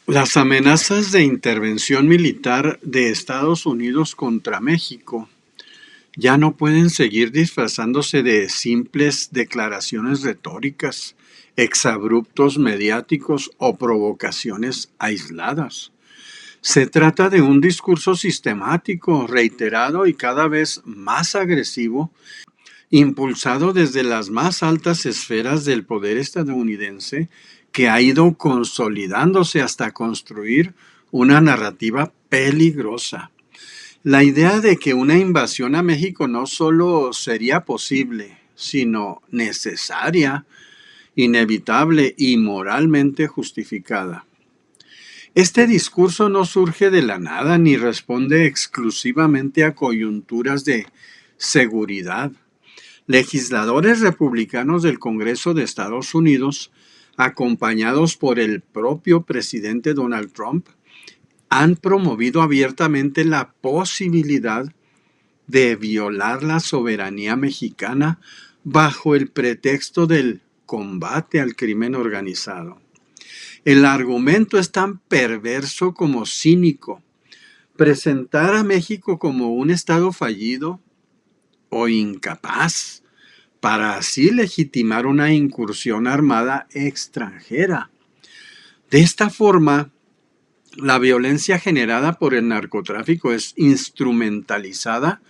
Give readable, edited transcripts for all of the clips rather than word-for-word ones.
Las amenazas de intervención militar de Estados Unidos contra México ya no pueden seguir disfrazándose de simples declaraciones retóricas, exabruptos mediáticos o provocaciones aisladas. Se trata de un discurso sistemático, reiterado y cada vez más agresivo, impulsado desde las más altas esferas del poder estadounidense, que ha ido consolidándose hasta construir una narrativa peligrosa. La idea de que una invasión a México no solo sería posible, sino necesaria, inevitable y moralmente justificada. Este discurso no surge de la nada ni responde exclusivamente a coyunturas de seguridad. Legisladores republicanos del Congreso de Estados Unidos, acompañados por el propio presidente Donald Trump, han promovido abiertamente la posibilidad de violar la soberanía mexicana bajo el pretexto del combate al crimen organizado. El argumento es tan perverso como cínico. Presentar a México como un estado fallido o incapaz para así legitimar una incursión armada extranjera. De esta forma, la violencia generada por el narcotráfico es instrumentalizada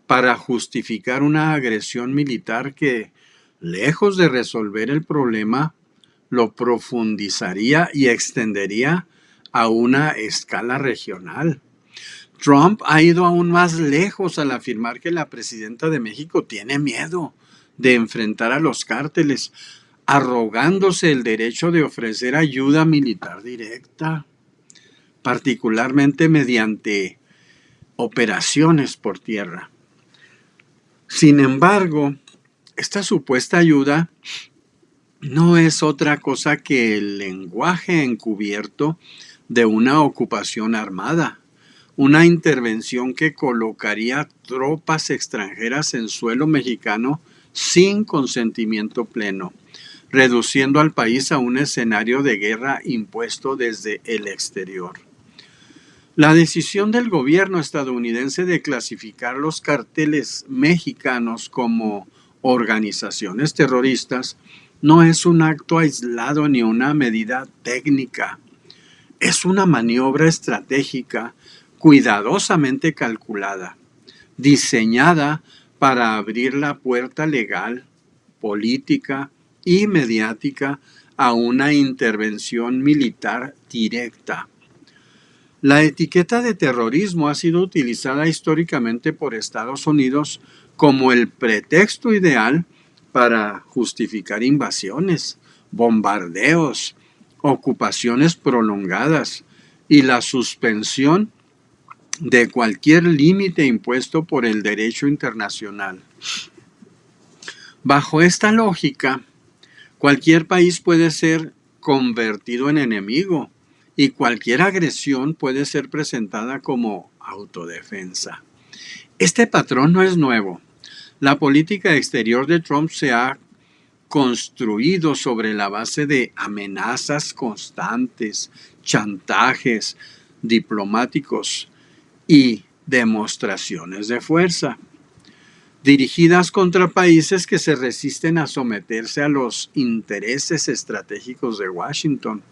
para justificar una agresión militar que, lejos de resolver el problema, lo profundizaría y extendería a una escala regional. Trump ha ido aún más lejos al afirmar que la presidenta de México tiene miedo de enfrentar a los cárteles, arrogándose el derecho de ofrecer ayuda militar directa, particularmente mediante operaciones por tierra. Sin embargo, esta supuesta ayuda no es otra cosa que el lenguaje encubierto de una ocupación armada, una intervención que colocaría tropas extranjeras en suelo mexicano sin consentimiento pleno, reduciendo al país a un escenario de guerra impuesto desde el exterior. La decisión del gobierno estadounidense de clasificar los cárteles mexicanos como organizaciones terroristas no es un acto aislado ni una medida técnica. Es una maniobra estratégica cuidadosamente calculada, diseñada para abrir la puerta legal, política y mediática a una intervención militar directa. La etiqueta de terrorismo ha sido utilizada históricamente por Estados Unidos como el pretexto ideal para justificar invasiones, bombardeos, ocupaciones prolongadas y la suspensión de cualquier límite impuesto por el derecho internacional. Bajo esta lógica, cualquier país puede ser convertido en enemigo y cualquier agresión puede ser presentada como autodefensa. Este patrón no es nuevo. La política exterior de Trump se ha construido sobre la base de amenazas constantes, chantajes diplomáticos y demostraciones de fuerza, dirigidas contra países que se resisten a someterse a los intereses estratégicos de Washington.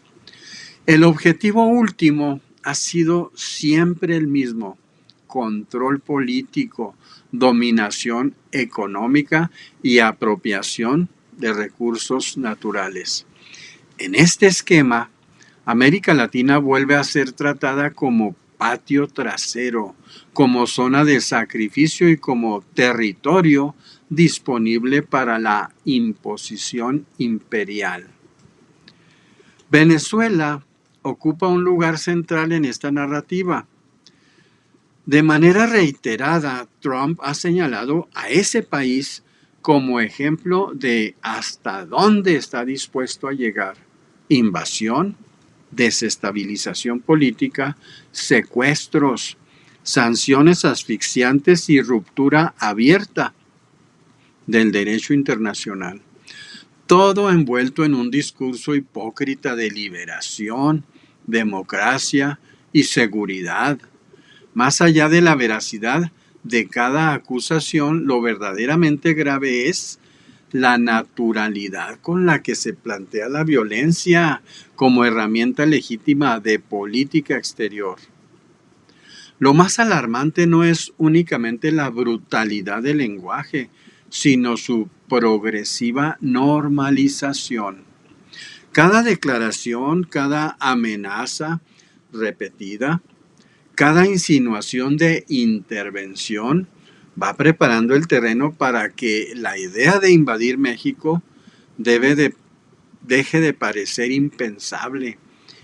El objetivo último ha sido siempre el mismo: control político, dominación económica y apropiación de recursos naturales. En este esquema, América Latina vuelve a ser tratada como patio trasero, como zona de sacrificio y como territorio disponible para la imposición imperial. Venezuela ocupa un lugar central en esta narrativa. De manera reiterada, Trump ha señalado a ese país como ejemplo de hasta dónde está dispuesto a llegar: invasión, desestabilización política, secuestros, sanciones asfixiantes y ruptura abierta del derecho internacional. Todo envuelto en un discurso hipócrita de liberación, democracia y seguridad. Más allá de la veracidad de cada acusación, lo verdaderamente grave es la naturalidad con la que se plantea la violencia como herramienta legítima de política exterior. Lo más alarmante no es únicamente la brutalidad del lenguaje, sino su progresiva normalización. Cada declaración, cada amenaza repetida, cada insinuación de intervención va preparando el terreno para que la idea de invadir México deje de parecer impensable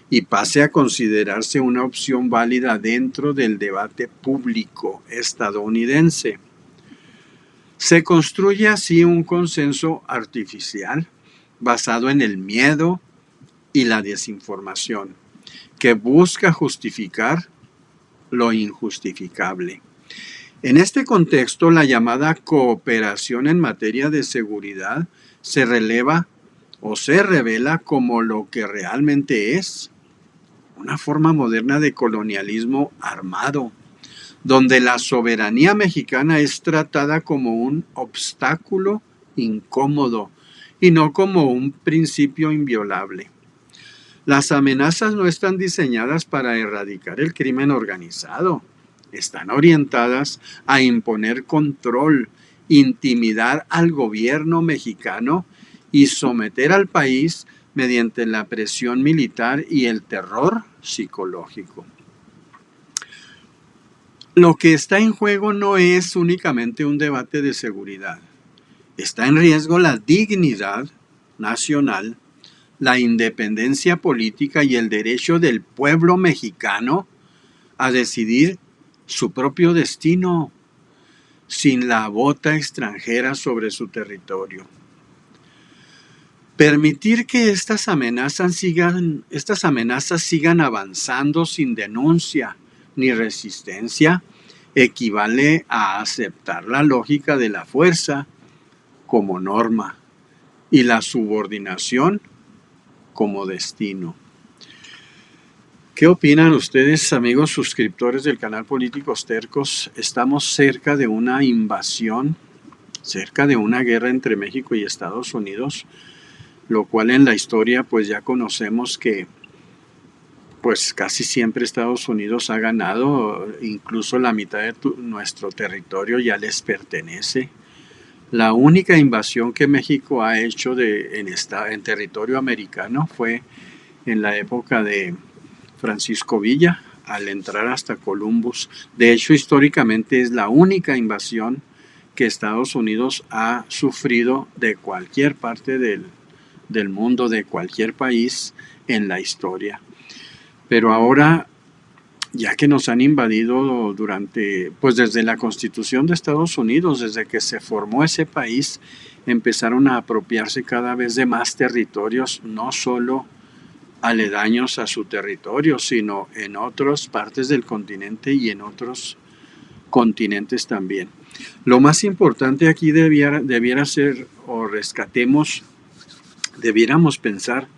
y pase a considerarse una opción válida dentro del debate público estadounidense. Se construye así un consenso artificial basado en el miedo y la desinformación, que busca justificar lo injustificable. En este contexto, la llamada cooperación en materia de seguridad se revela como lo que realmente es: una forma moderna de colonialismo armado, donde la soberanía mexicana es tratada como un obstáculo incómodo y no como un principio inviolable. Las amenazas no están diseñadas para erradicar el crimen organizado. Están orientadas a imponer control, intimidar al gobierno mexicano y someter al país mediante la presión militar y el terror psicológico. Lo que está en juego no es únicamente un debate de seguridad. Está en riesgo la dignidad nacional, la independencia política y el derecho del pueblo mexicano a decidir su propio destino sin la bota extranjera sobre su territorio. Permitir que estas amenazas sigan avanzando sin denuncia ni resistencia equivale a aceptar la lógica de la fuerza como norma y la subordinación como destino. ¿Qué opinan ustedes, amigos suscriptores del canal Políticos Tercos? ¿Estamos cerca de una invasión, cerca de una guerra entre México y Estados Unidos? Lo cual en la historia pues ya conocemos que pues casi siempre Estados Unidos ha ganado, incluso la mitad de nuestro territorio ya les pertenece. La única invasión que México ha hecho en territorio americano fue en la época de Francisco Villa, al entrar hasta Columbus. De hecho, históricamente es la única invasión que Estados Unidos ha sufrido de cualquier parte del mundo, de cualquier país en la historia. Pero ahora, ya que nos han invadido desde la Constitución de Estados Unidos, desde que se formó ese país, empezaron a apropiarse cada vez de más territorios, no solo aledaños a su territorio, sino en otras partes del continente y en otros continentes también. Lo más importante aquí debiera ser, o debiéramos pensar,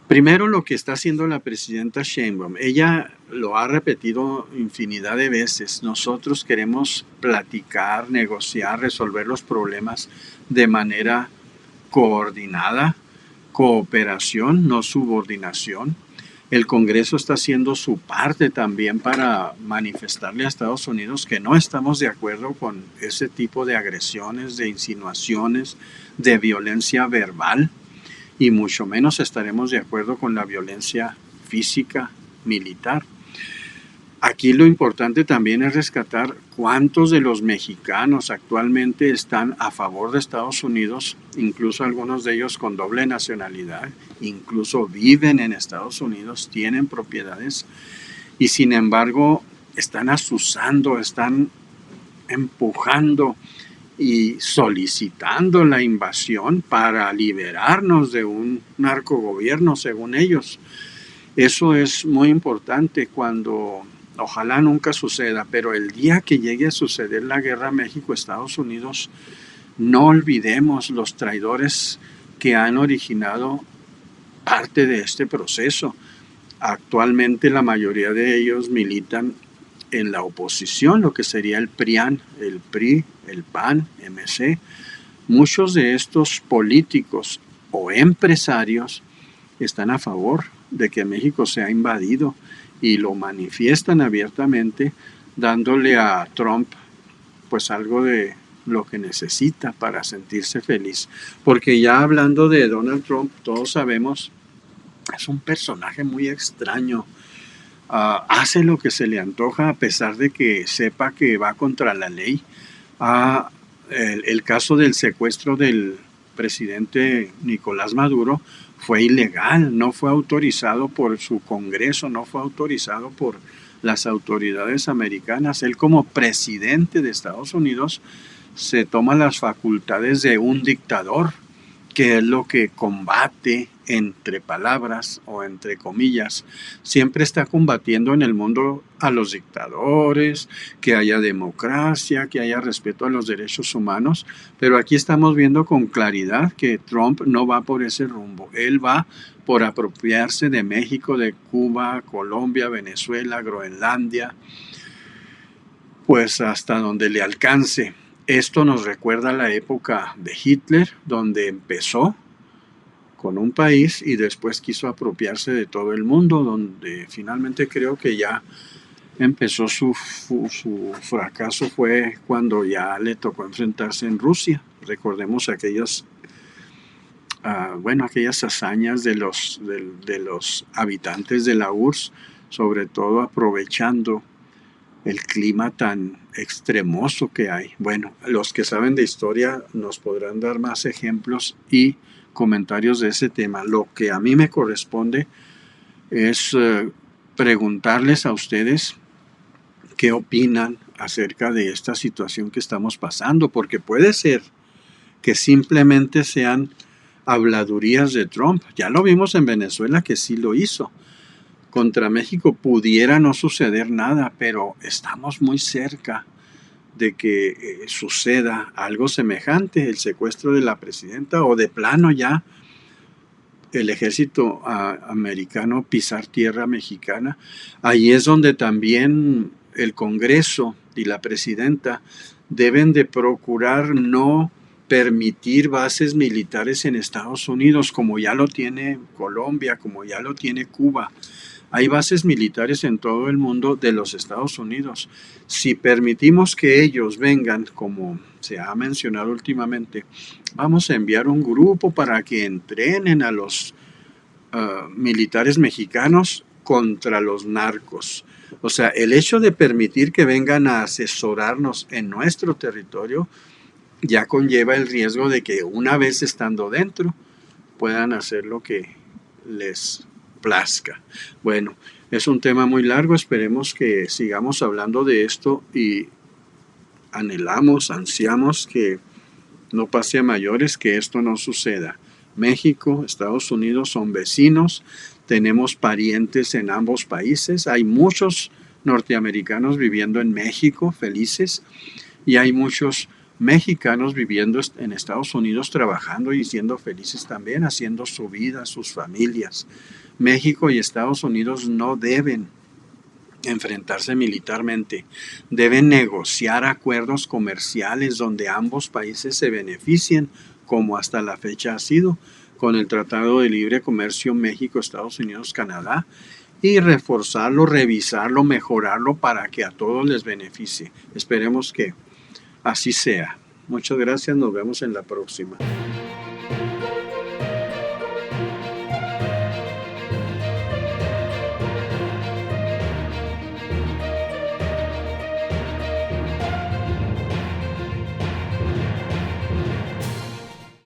primero lo que está haciendo la presidenta Sheinbaum. Ella lo ha repetido infinidad de veces. Nosotros queremos platicar, negociar, resolver los problemas de manera coordinada, cooperación, no subordinación. El Congreso está haciendo su parte también para manifestarle a Estados Unidos que no estamos de acuerdo con ese tipo de agresiones, de insinuaciones, de violencia verbal, y mucho menos estaremos de acuerdo con la violencia física, militar. Aquí lo importante también es rescatar cuántos de los mexicanos actualmente están a favor de Estados Unidos, incluso algunos de ellos con doble nacionalidad, incluso viven en Estados Unidos, tienen propiedades y sin embargo están asusando, están empujando y solicitando la invasión para liberarnos de un narcogobierno, según ellos. Eso es muy importante ojalá nunca suceda, pero el día que llegue a suceder la guerra México-Estados Unidos, no olvidemos los traidores que han originado parte de este proceso. Actualmente la mayoría de ellos militan en la oposición, lo que sería el PRIAN, el PRI, el PAN, MC. Muchos de estos políticos o empresarios están a favor de que México sea invadido y lo manifiestan abiertamente, dándole a Trump pues algo de lo que necesita para sentirse feliz. Porque ya hablando de Donald Trump, todos sabemos, es un personaje muy extraño. Hace lo que se le antoja a pesar de que sepa que va contra la ley. El caso del secuestro del presidente Nicolás Maduro fue ilegal, no fue autorizado por su Congreso, no fue autorizado por las autoridades americanas. Él como presidente de Estados Unidos se toma las facultades de un dictador, que es lo que combate, entre palabras o entre comillas, siempre está combatiendo en el mundo a los dictadores, que haya democracia, que haya respeto a los derechos humanos, pero aquí estamos viendo con claridad que Trump no va por ese rumbo. Él va por apropiarse de México, de Cuba, Colombia, Venezuela, Groenlandia, pues hasta donde le alcance. Esto nos recuerda la época de Hitler, donde empezó con un país y después quiso apropiarse de todo el mundo, donde finalmente creo que ya empezó su fracaso fue cuando ya le tocó enfrentarse en Rusia. Recordemos aquellas hazañas de los habitantes de la URSS, sobre todo aprovechando el clima tan extremoso que hay. Bueno, los que saben de historia nos podrán dar más ejemplos y comentarios de ese tema. Lo que a mí me corresponde es preguntarles a ustedes qué opinan acerca de esta situación que estamos pasando, porque puede ser que simplemente sean habladurías de Trump. Ya lo vimos en Venezuela que sí lo hizo. Contra México pudiera no suceder nada, pero estamos muy cerca de que suceda algo semejante, el secuestro de la presidenta, o de plano ya el ejército americano pisar tierra mexicana. Ahí es donde también el Congreso y la presidenta deben de procurar no permitir bases militares en Estados Unidos, como ya lo tiene Colombia, como ya lo tiene Cuba. Hay bases militares en todo el mundo de los Estados Unidos. Si permitimos que ellos vengan, como se ha mencionado últimamente, vamos a enviar un grupo para que entrenen a los militares mexicanos contra los narcos. O sea, el hecho de permitir que vengan a asesorarnos en nuestro territorio ya conlleva el riesgo de que una vez estando dentro puedan hacer lo que les plazca. Bueno, es un tema muy largo, esperemos que sigamos hablando de esto y ansiamos que no pase a mayores, que esto no suceda. México, Estados Unidos son vecinos, tenemos parientes en ambos países, hay muchos norteamericanos viviendo en México felices y hay muchos mexicanos viviendo en Estados Unidos trabajando y siendo felices también, haciendo su vida, sus familias. México y Estados Unidos no deben enfrentarse militarmente, deben negociar acuerdos comerciales donde ambos países se beneficien, como hasta la fecha ha sido, con el Tratado de Libre Comercio México, Estados Unidos, Canadá, y reforzarlo, revisarlo, mejorarlo para que a todos les beneficie. Esperemos que así sea. Muchas gracias, nos vemos en la próxima.